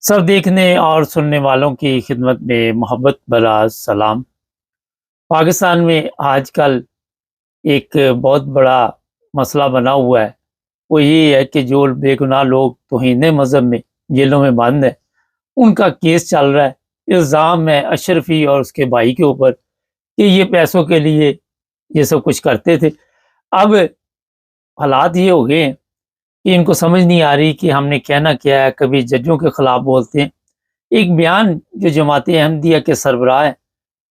سب دیکھنے اور سننے والوں کی خدمت میں محبت بھرا سلام۔ پاکستان میں آج کل ایک بہت بڑا مسئلہ بنا ہوا ہے، وہ یہ ہے کہ جو بے گناہ لوگ توہین مذہب میں جیلوں میں بند ہیں، ان کا کیس چل رہا ہے۔ الزام ہے اشرفی اور اس کے بھائی کے اوپر کہ یہ پیسوں کے لیے یہ سب کچھ کرتے تھے۔ اب حالات یہ ہو گئے ہیں کہ ان کو سمجھ نہیں آ رہی کہ ہم نے کہنا کیا ہے۔ کبھی ججوں کے خلاف بولتے ہیں۔ ایک بیان جو جماعت احمدیہ کے سربراہ ہیں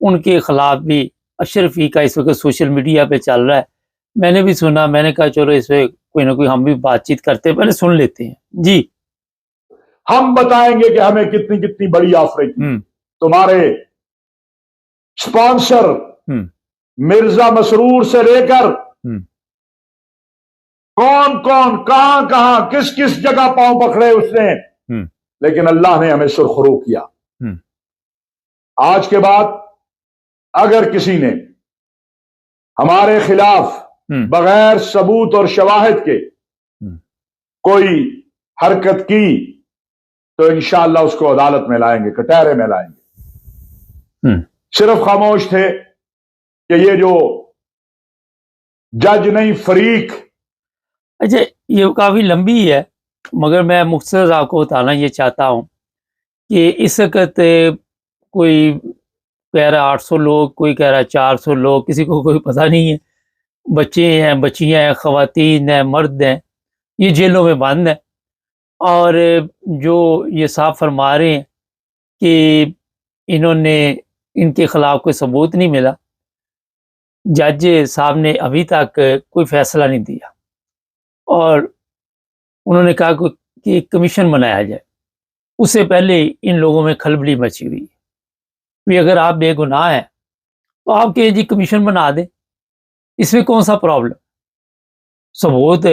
ان کے خلاف بھی اشرفی کا اس وقت سوشل میڈیا پہ چل رہا ہے۔ میں نے بھی سنا، میں نے کہا چلو اس پہ کوئی نہ کوئی ہم بھی بات چیت کرتے ہیں، پہلے سن لیتے ہیں۔ جی ہم بتائیں گے کہ ہمیں کتنی کتنی بڑی آفریں کی۔ تمہارے سپانسر مرزا مسرور سے لے کر کون کون کہاں کہاں کس کس جگہ پاؤں پکڑے اس نے، لیکن اللہ نے ہمیں سرخرو کیا۔ آج کے بعد اگر کسی نے ہمارے خلاف بغیر ثبوت اور شواہد کے کوئی حرکت کی تو انشاءاللہ اس کو عدالت میں لائیں گے، کٹہرے میں لائیں گے۔ صرف خاموش تھے کہ یہ جو جج نہیں فریق۔ اچھا، یہ کافی لمبی ہے مگر میں مختصر آپ کو بتانا یہ چاہتا ہوں کہ اس وقت کوئی کہہ رہا 800 لوگ، کوئی کہہ رہا 400 لوگ، کسی کو کوئی پتہ نہیں ہے۔ بچے ہیں، بچیاں ہیں، خواتین ہیں، مرد ہیں، یہ جیلوں میں بند ہیں۔ اور جو یہ صاحب فرما رہے ہیں کہ انہوں نے ان کے خلاف کوئی ثبوت نہیں ملا، جج صاحب نے ابھی تک کوئی فیصلہ نہیں دیا، اور انہوں نے کہا کہ ایک کمیشن بنایا جائے۔ اس سے پہلے ان لوگوں میں کھلبلی مچی ہوئی ہے۔ اگر آپ بے گناہ ہیں تو آپ کے جی کمیشن بنا دیں، اس میں کون سا پرابلم؟ ثبوت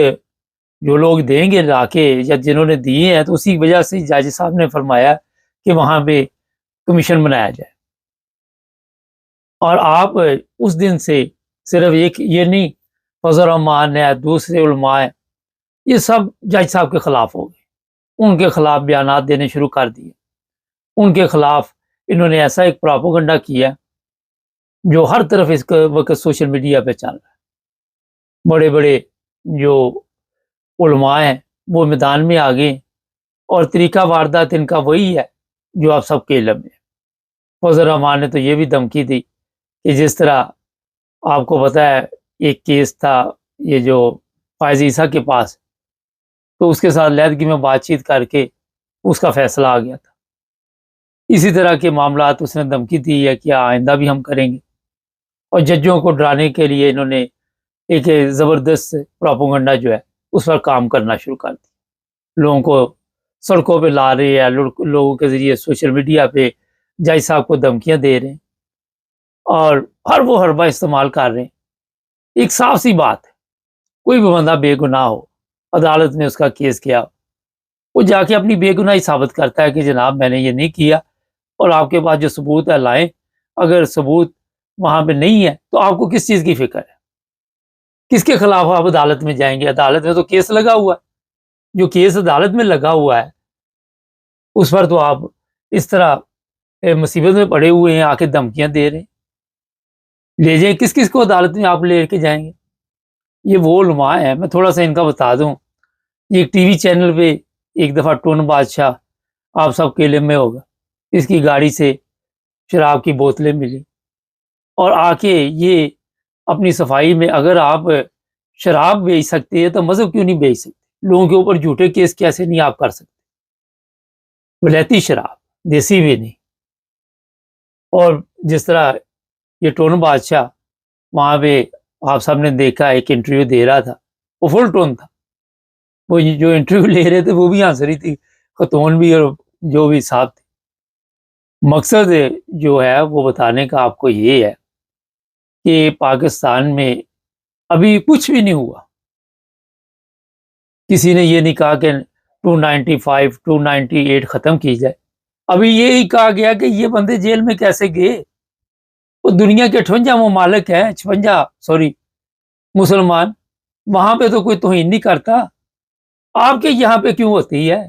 جو لوگ دیں گے لا کے یا جنہوں نے دیے ہیں تو اسی وجہ سے جج صاحب نے فرمایا کہ وہاں پہ کمیشن بنایا جائے۔ اور آپ اس دن سے صرف ایک یہ نہیں، فضل الرحمان ہے، دوسرے علماء ہیں، یہ سب جج صاحب کے خلاف ہو گئے، ان کے خلاف بیانات دینے شروع کر دیے۔ ان کے خلاف انہوں نے ایسا ایک پراپوگنڈا کیا جو ہر طرف اس وقت سوشل میڈیا پہ چل رہا ہے۔ بڑے بڑے جو علماء ہیں وہ میدان میں آ گئے، اور طریقہ واردات ان کا وہی ہے جو آپ سب کے علم میں۔ فضل الرحمان نے تو یہ بھی دھمکی دی کہ جس طرح آپ کو پتہ ہے ایک کیس تھا یہ جو فائز عیسیٰ کے پاس، تو اس کے ساتھ علیحدگی میں بات چیت کر کے اس کا فیصلہ آ گیا تھا۔ اسی طرح کے معاملات اس نے دھمکی دی ہے کہ آئندہ بھی ہم کریں گے، اور ججوں کو ڈرانے کے لیے انہوں نے ایک زبردست پراپوگنڈا جو ہے اس پر کام کرنا شروع کر دیا۔ لوگوں کو سڑکوں پہ لا رہے ہیں، لوگوں کے ذریعے سوشل میڈیا پہ جج صاحب کو دھمکیاں دے رہے ہیں، اور ہر وہ حربہ استعمال کر رہے ہیں۔ ایک صاف سی بات ہے، کوئی بھی بندہ بے گناہ ہو، عدالت میں اس کا کیس کیا، وہ جا کے اپنی بے گناہی ثابت کرتا ہے کہ جناب میں نے یہ نہیں کیا، اور آپ کے پاس جو ثبوت ہے لائیں۔ اگر ثبوت وہاں پہ نہیں ہے تو آپ کو کس چیز کی فکر ہے؟ کس کے خلاف آپ عدالت میں جائیں گے؟ عدالت میں تو کیس لگا ہوا ہے، جو کیس عدالت میں لگا ہوا ہے اس پر تو آپ اس طرح مصیبت میں پڑے ہوئے ہیں، آ کے دھمکیاں دے رہے ہیں۔ لے جائیں، کس کس کو عدالت میں آپ لے کے جائیں گے؟ یہ وہ علماء ہیں، میں تھوڑا سا ان کا بتا دوں۔ یہ ٹی وی چینل پہ ایک دفعہ ٹون بادشاہ، آپ سب کے علم میں ہوگا، اس کی گاڑی سے شراب کی بوتلیں ملی، اور آ کے یہ اپنی صفائی میں اگر آپ شراب بیچ سکتے ہیں تو مذہب کیوں نہیں بیچ سکتے؟ لوگوں کے اوپر جھوٹے کیس کیسے نہیں آپ کر سکتے؟ ولیتی شراب، دیسی بھی نہیں۔ اور جس طرح یہ ٹون بادشاہ وہاں پہ آپ سب نے دیکھا ایک انٹرویو دے رہا تھا، وہ فل ٹون تھا، وہ جو انٹرویو لے رہے تھے وہ بھی ہنس رہی تھی، خاتون بھی اور جو بھی صاحب تھے۔ مقصد جو ہے وہ بتانے کا آپ کو یہ ہے کہ پاکستان میں ابھی کچھ بھی نہیں ہوا۔ کسی نے یہ نہیں کہا کہ 295 298 ختم کی جائے۔ ابھی یہی کہا گیا کہ یہ بندے جیل میں کیسے گئے؟ وہ دنیا کے 58 ممالک ہیں، 56 مسلمان، وہاں پہ تو کوئی توہین نہیں کرتا۔ آپ کے یہاں پہ کیوں ہوتی ہے؟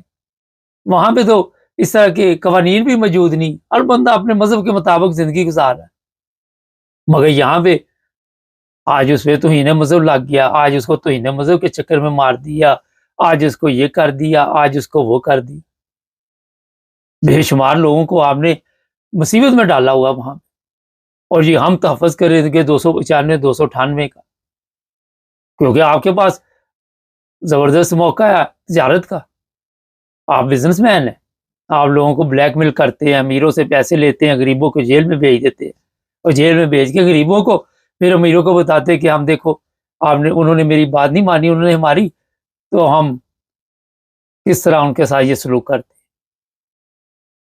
وہاں پہ تو اس طرح کے قوانین بھی موجود نہیں، ہر بندہ اپنے مذہب کے مطابق زندگی گزار رہا ہے۔ مگر یہاں پہ آج اس پہ توہین مذہب لگ گیا، آج اس کو توہین مذہب کے چکر میں مار دیا، آج اس کو یہ کر دیا، آج اس کو وہ کر دیا۔ بے شمار لوگوں کو آپ نے مصیبت میں ڈالا ہوا وہاں، اور یہ ہم تحفظ کریں گے 295 298 کا، کیونکہ آپ کے پاس زبردست موقع ہے تجارت کا، آپ بزنس مین ہیں، آپ لوگوں کو بلیک میل کرتے ہیں، امیروں سے پیسے لیتے ہیں، غریبوں کو جیل میں بھیج دیتے ہیں، اور جیل میں بھیج کے غریبوں کو پھر امیروں کو بتاتے کہ ہم دیکھو انہوں نے میری بات نہیں مانی، انہوں نے ہماری، تو ہم کس طرح ان کے ساتھ یہ سلوک کرتے ہیں۔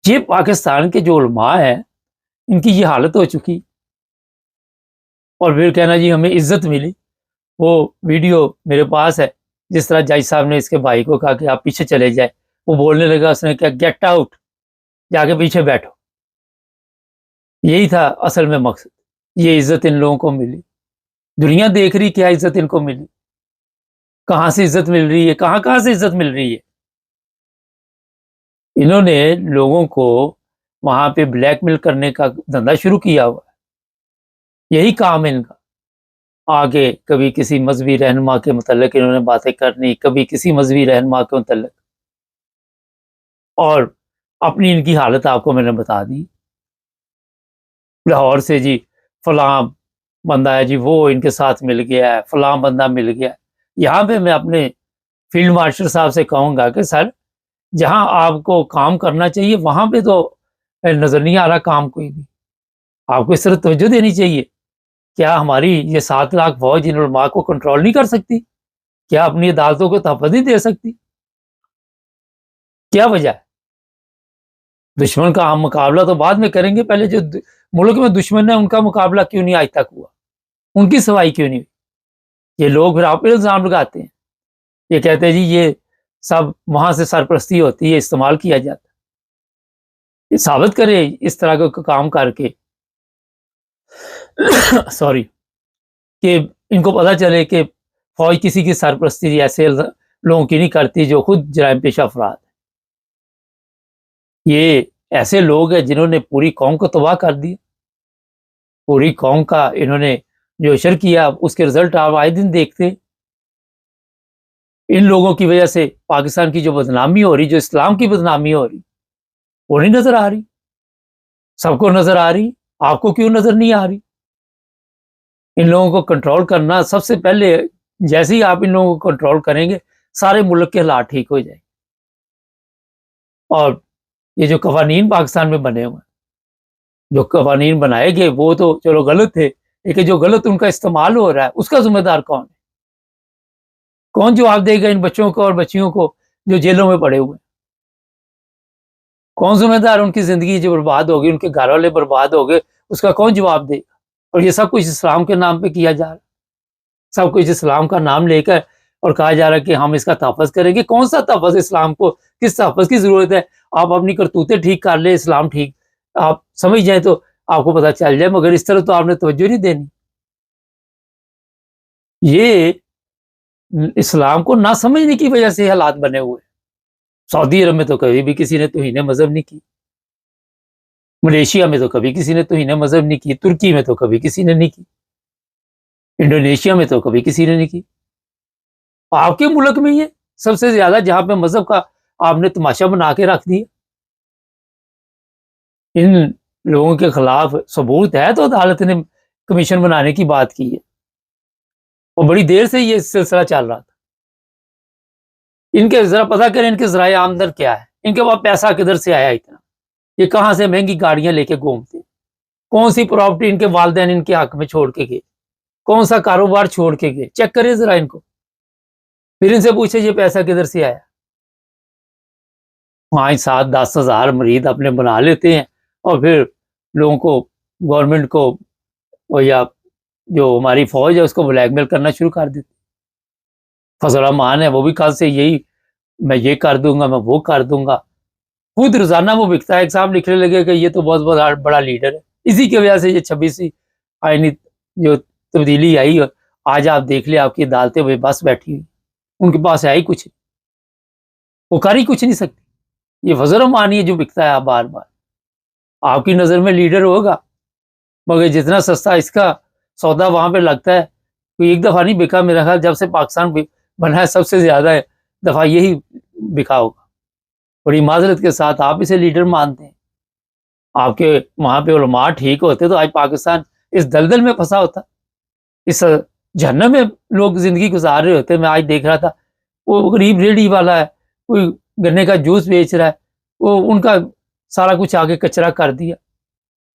یہ پاکستان کے جو علماء ہیں ان کی یہ حالت ہو چکی، اور پھر کہنا جی ہمیں عزت ملی۔ وہ ویڈیو میرے پاس ہے جس طرح جج صاحب نے اس کے بھائی کو کہا کہ آپ پیچھے چلے جائیں، وہ بولنے لگا، اس نے کہا گیٹ آؤٹ، جا کے پیچھے بیٹھو۔ یہی تھا اصل میں مقصد، یہ عزت ان لوگوں کو ملی۔ دنیا دیکھ رہی کیا عزت ان کو ملی، کہاں سے عزت مل رہی ہے، کہاں سے عزت مل رہی ہے۔ انہوں نے لوگوں کو وہاں پہ بلیک میل کرنے کا دھندا شروع کیا ہوا ہے، یہی کام ہے ان کا۔ آگے کبھی کسی مذہبی رہنما کے متعلق انہوں نے باتیں کرنی، کبھی کسی مذہبی رہنما کے متعلق، اور اپنی ان کی حالت آپ کو میں نے بتا دی۔ لاہور سے جی فلاں بندہ ہے جی وہ ان کے ساتھ مل گیا ہے، فلاں بندہ مل گیا۔ یہاں پہ میں اپنے فیلڈ مارشل صاحب سے کہوں گا کہ سر، جہاں آپ کو کام کرنا چاہیے وہاں پہ تو نظر نہیں آ رہا کام کوئی بھی۔ آپ کو اس طرح توجہ دینی چاہیے۔ کیا ہماری یہ 7 لاکھ فوج ان علماء کو کنٹرول نہیں کر سکتی؟ کیا اپنی عدالتوں کو تحفظ نہیں دے سکتی؟ کیا وجہ ہے؟ دشمن کا ہم مقابلہ تو بعد میں کریں گے، پہلے جو ملک میں دشمن ہے ان کا مقابلہ کیوں نہیں آج تک ہوا؟ ان کی صفائی کیوں نہیں ہوئی؟ یہ لوگ پھر آپ پہ الزام لگاتے ہیں، یہ کہتے ہیں جی یہ سب وہاں سے سرپرستی ہوتی ہے، استعمال کیا جاتا ہے۔ یہ ثابت کرے اس طرح کا کام کر کے سوری، کہ ان کو پتہ چلے کہ فوج کسی کی سرپرستی ایسے لوگوں کی نہیں کرتی جو خود جرائم پیشہ افراد ہیں۔ یہ ایسے لوگ ہیں جنہوں نے پوری قوم کو تباہ کر دیا، پوری قوم کا انہوں نے جو اشر کیا، اس کے رزلٹ آپ آئے دن دیکھتے ہیں۔ ان لوگوں کی وجہ سے پاکستان کی جو بدنامی ہو رہی، جو اسلام کی بدنامی ہو رہی، وہ نہیں نظر آ رہی؟ سب کو نظر آ رہی، آپ کو کیوں نظر نہیں آ رہی؟ ان لوگوں کو کنٹرول کرنا سب سے پہلے، جیسے ہی آپ ان لوگوں کو کنٹرول کریں گے سارے ملک کے حالات ٹھیک ہو جائیں گے۔ اور یہ جو قوانین پاکستان میں بنے ہوئے ہیں، جو قوانین بنائے گئے وہ تو چلو غلط تھے، لیکن جو غلط ان کا استعمال ہو رہا ہے اس کا ذمہ دار کون ہے؟ کون جواب دے گا ان بچوں کو اور بچیوں کو جو جیلوں میں پڑے ہوئے ہیں؟ کون ذمہ دار؟ ان کی زندگی جو برباد ہوگی، ان کے گھر والے برباد ہو گئے، اس کا کون جواب دے گا؟ اور یہ سب کچھ اسلام کے نام پہ کیا جا رہا ہے، سب کچھ اسلام کا نام لے کر، اور کہا جا رہا ہے کہ ہم اس کا تحفظ کریں گے۔ کون سا تحفظ؟ اسلام کو کس تحفظ کی ضرورت ہے؟ آپ اپنی کرتوتیں ٹھیک کر لیں، اسلام ٹھیک آپ سمجھ جائیں تو آپ کو پتہ چل جائے، مگر اس طرح تو آپ نے توجہ نہیں دینی۔ یہ اسلام کو نہ سمجھنے کی وجہ سے حالات بنے ہوئے۔ سعودی عرب میں تو کبھی بھی کسی نے توہین مذہب نہیں کی، ملیشیا میں تو کبھی کسی نے توہین مذہب نہیں کی، ترکی میں تو کبھی کسی نے نہیں کی، انڈونیشیا میں تو کبھی کسی نے نہیں کی۔ آپ کے ملک میں یہ سب سے زیادہ، جہاں پہ مذہب کا آپ نے تماشا بنا کے رکھ دیا۔ ان لوگوں کے خلاف ثبوت ہے تو عدالت نے کمیشن بنانے کی بات کی ہے، اور بڑی دیر سے یہ سلسلہ چل رہا تھا۔ ان کے ذرا پتہ کریں ان کے ذرائع آمدن کیا ہے، ان کے پاس پیسہ کدھر سے آیا اتنا، یہ کہاں سے مہنگی گاڑیاں لے کے گھومتے، کون سی پراپرٹی ان کے والدین ان کے حق میں چھوڑ کے گئے، کون سا کاروبار چھوڑ کے گئے، چیک کریں ذرا ان کو، پھر ان سے پوچھے یہ پیسہ کدھر سے آیا۔ 5-7-10 ہزار مریض اپنے بنا لیتے ہیں، اور پھر لوگوں کو، گورنمنٹ کو، اور یا جو ہماری فوج ہے اس کو بلیک میل کرنا شروع کر دیتے۔ فضل الرحمان ہے وہ بھی کل سے یہی، میں یہ کر دوں گا، میں وہ کر دوں گا، خود روزانہ وہ بکتا ہے، ایگزام لکھنے لگے کہ یہ تو بہت بڑا لیڈر ہے۔ اسی کی وجہ سے یہ 26 آئینی جو تبدیلی آئی، آج آپ دیکھ لیں آپ کی عدالتیں بے بس بیٹھی ہوئی، ان کے پاس ہے ہی کچھ، وہ کر ہی کچھ نہیں سکتی۔ یہ فضل و معنی ہے جو بکتا ہے آپ بار بار. آپ کی نظر میں لیڈر ہوگا مگر جتنا سستا اس کا سودا وہاں پہ لگتا ہے کوئی ایک دفعہ نہیں بکا. میرا خیال جب سے پاکستان بنا ہے سب سے زیادہ دفعہ یہی بکا ہوگا. بڑی معذرت کے ساتھ آپ اسے لیڈر مانتے ہیں. آپ کے وہاں پہ علماء ٹھیک ہوتے تو آج پاکستان اس دلدل میں پھنسا ہوتا, اس جہنم میں لوگ زندگی گزار رہے ہوتے. میں آج دیکھ رہا تھا وہ غریب ریڑھی والا ہے, کوئی گنے کا جوس بیچ رہا ہے, وہ ان کا سارا کچھ آگے کچرا کر دیا.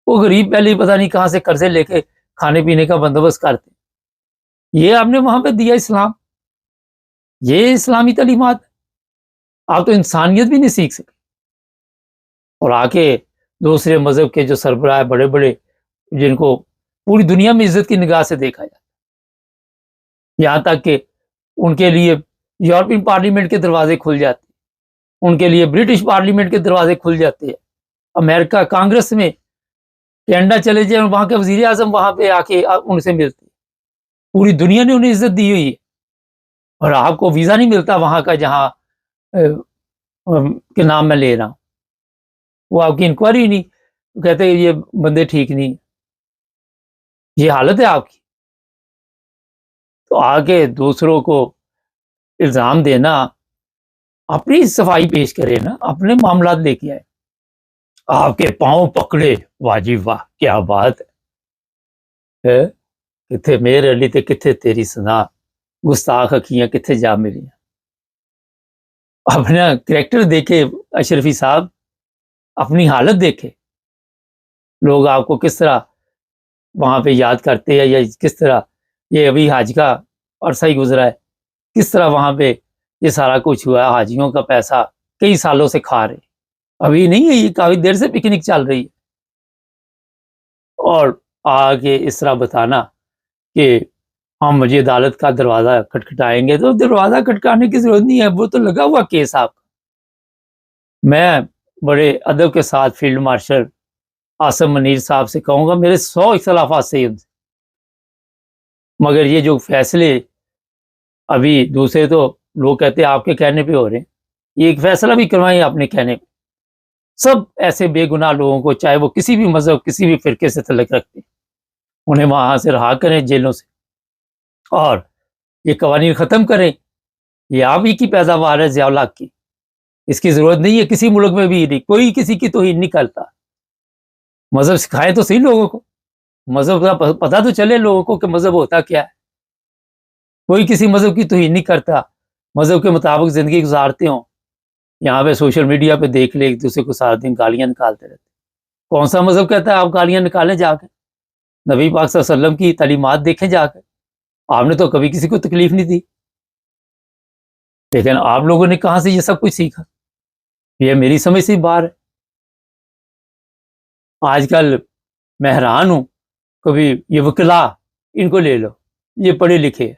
وہ غریب پہلے ہی پتہ نہیں کہاں سے قرضے لے کے کھانے پینے کا بندوبست کرتے. یہ آپ نے وہاں پہ دیا اسلام, یہ اسلامی تعلیمات. آپ تو انسانیت بھی نہیں سیکھ سکے اور آ کے دوسرے مذہب کے جو سربراہ بڑے بڑے جن کو پوری دنیا میں عزت کی نگاہ سے دیکھا جاتا, یہاں تک کہ ان کے لیے یورپین پارلیمنٹ کے دروازے کھل جاتے, ان کے لیے برٹش پارلیمنٹ کے دروازے کھل جاتے ہیں, امریکہ کانگریس میں, کینیڈا چلے جائیں وہاں کے وزیر اعظم وہاں پہ آ کے ان سے ملتے. پوری دنیا نے انہیں عزت دی ہوئی ہے اور آپ کو ویزا نہیں ملتا وہاں کا جہاں کے نام میں لے رہا ہوں. وہ آپ کی انکوائری نہیں, کہتے ہیں یہ بندے ٹھیک نہیں. یہ حالت ہے آپ کی. تو آگے دوسروں کو الزام دینا, اپنی صفائی پیش کرے نا, اپنے معاملات لے کے آئے. آپ کے پاؤں پکڑے, واجب واہ کیا بات ہے, کتھے میرے علی تے کتھے تیری سنا, گستاخ اکھیاں کتھے جا ملی. اپنا کریکٹر دیکھے اشرفی صاحب, اپنی حالت دیکھے. لوگ آپ کو کس طرح وہاں پہ یاد کرتے ہیں, یا کس طرح یہ ابھی حج کا عرصہ ہی گزرا ہے, کس طرح وہاں پہ یہ سارا کچھ ہوا. حاجیوں کا پیسہ کئی سالوں سے کھا رہے, ابھی نہیں ہے, یہ کافی دیر سے پکنک چل رہی ہے. اور آگے اس طرح بتانا کہ ہم مجھے عدالت کا دروازہ کھٹکھٹائیں گے, تو دروازہ کھٹکانے کی ضرورت نہیں ہے, وہ تو لگا ہوا کیس آپ کا. میں بڑے ادب کے ساتھ فیلڈ مارشل عاصم منیر صاحب سے کہوں گا, میرے 100 اختلافات سے ان سے, مگر یہ جو فیصلے ابھی دوسرے تو لوگ کہتے ہیں آپ کے کہنے پہ ہو رہے ہیں, یہ ایک فیصلہ بھی کروائیں اپنے کہنے پہ. سب ایسے بے گناہ لوگوں کو, چاہے وہ کسی بھی مذہب کسی بھی فرقے سے تعلق رکھتے ہیں, انہیں وہاں سے رہا کریں جیلوں سے, اور یہ قوانین ختم کریں. یہ آپ ہی کی پیداوار ہے ضیاء الحق کی, اس کی ضرورت نہیں ہے کسی ملک میں بھی. نہیں, کوئی کسی کی توہین نہیں کرتا. مذہب سکھائے تو صحیح لوگوں کو, مذہب کا پتہ تو چلے لوگوں کو کہ مذہب ہوتا کیا ہے. کوئی کسی مذہب کی توہین نہیں کرتا, مذہب کے مطابق زندگی گزارتے ہوں. یہاں پہ سوشل میڈیا پہ دیکھ لے ایک دوسرے کو سارا دن گالیاں نکالتے رہتے. کون سا مذہب کہتا ہے آپ گالیاں نکالیں جا کے؟ نبی پاک صلی اللہ علیہ وسلم کی تعلیمات دیکھیں جا کے, آپ نے تو کبھی کسی کو تکلیف نہیں دی. لیکن آپ لوگوں نے کہاں سے یہ سب کچھ سیکھا؟ یہ میری سمجھ سے باہر ہے. آج کل میں حیران ہوں, کبھی یہ وکلا ان کو لے لو, یہ پڑھے لکھے ہیں,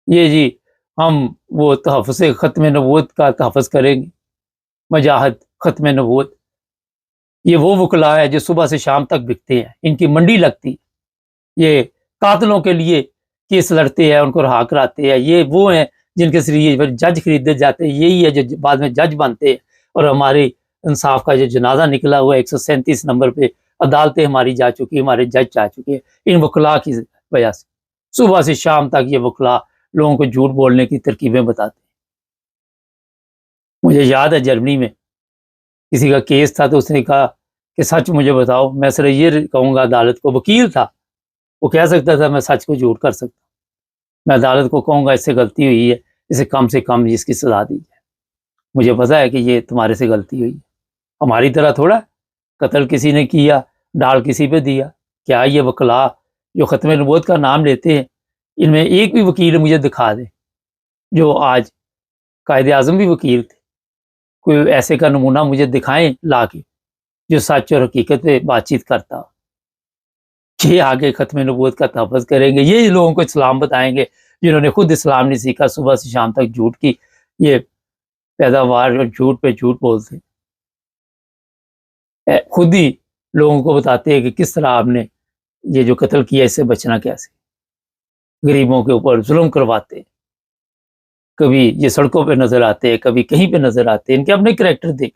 یہ جی ہم وہ تحفظ ختم نبوت کا تحفظ کریں گے, مجاہد ختم نبوت. یہ وہ وکلا ہے جو صبح سے شام تک بکتے ہیں, ان کی منڈی لگتی. یہ قاتلوں کے لیے کیس لڑتے ہیں, ان کو رہا کراتے ہیں. یہ وہ ہیں جن کے ذریعے جج خریدے جاتے ہیں, یہی ہے جو بعد میں جج بنتے ہیں. اور ہمارے انصاف کا جو جنازہ نکلا ہوا ہے 137 نمبر پہ, عدالتیں ہماری جا چکی, ہمارے جج جا چکے ہیں ان وکلا کی وجہ سے. صبح سے شام تک یہ وکلا لوگوں کو جھوٹ بولنے کی ترکیبیں بتاتے ہیں. مجھے یاد ہے جرمنی میں کسی کا کیس تھا, تو اس نے کہا کہ سچ مجھے بتاؤ. میں صرف یہ کہوں گا عدالت کو, وکیل تھا وہ کہہ سکتا تھا میں سچ کو جھوٹ کر سکتا. میں عدالت کو کہوں گا اس سے غلطی ہوئی ہے, اسے کم سے کم اس کی سزا دی جائے. مجھے پتا ہے کہ یہ تمہارے سے غلطی ہوئی ہے, ہماری طرح تھوڑا قتل کسی نے کیا ڈال کسی پہ دیا. کیا یہ وکلا جو ختم نبوت کا نام لیتے ہیں, ان میں ایک بھی وکیل مجھے دکھا دے جو آج قائد اعظم بھی وکیل تھے, کوئی ایسے کا نمونہ مجھے دکھائیں لا کے جو سچ اور حقیقت پہ بات چیت کرتا ہو. یہ آگے ختم نبوت کا تحفظ کریں گے, یہ لوگوں کو اسلام بتائیں گے جنہوں نے خود اسلام نہیں سیکھا, صبح سے شام تک جھوٹ کی یہ پیداوار اور جھوٹ پہ جھوٹ بولتے. خود ہی لوگوں کو بتاتے ہیں کہ کس طرح آپ نے یہ جو قتل کیا اس سے بچنا کیسے. غریبوں کے اوپر ظلم کرواتے, کبھی یہ سڑکوں پہ نظر آتے ہیں, کبھی کہیں پہ نظر آتے ہیں. ان کے اپنے کریکٹر دیکھ,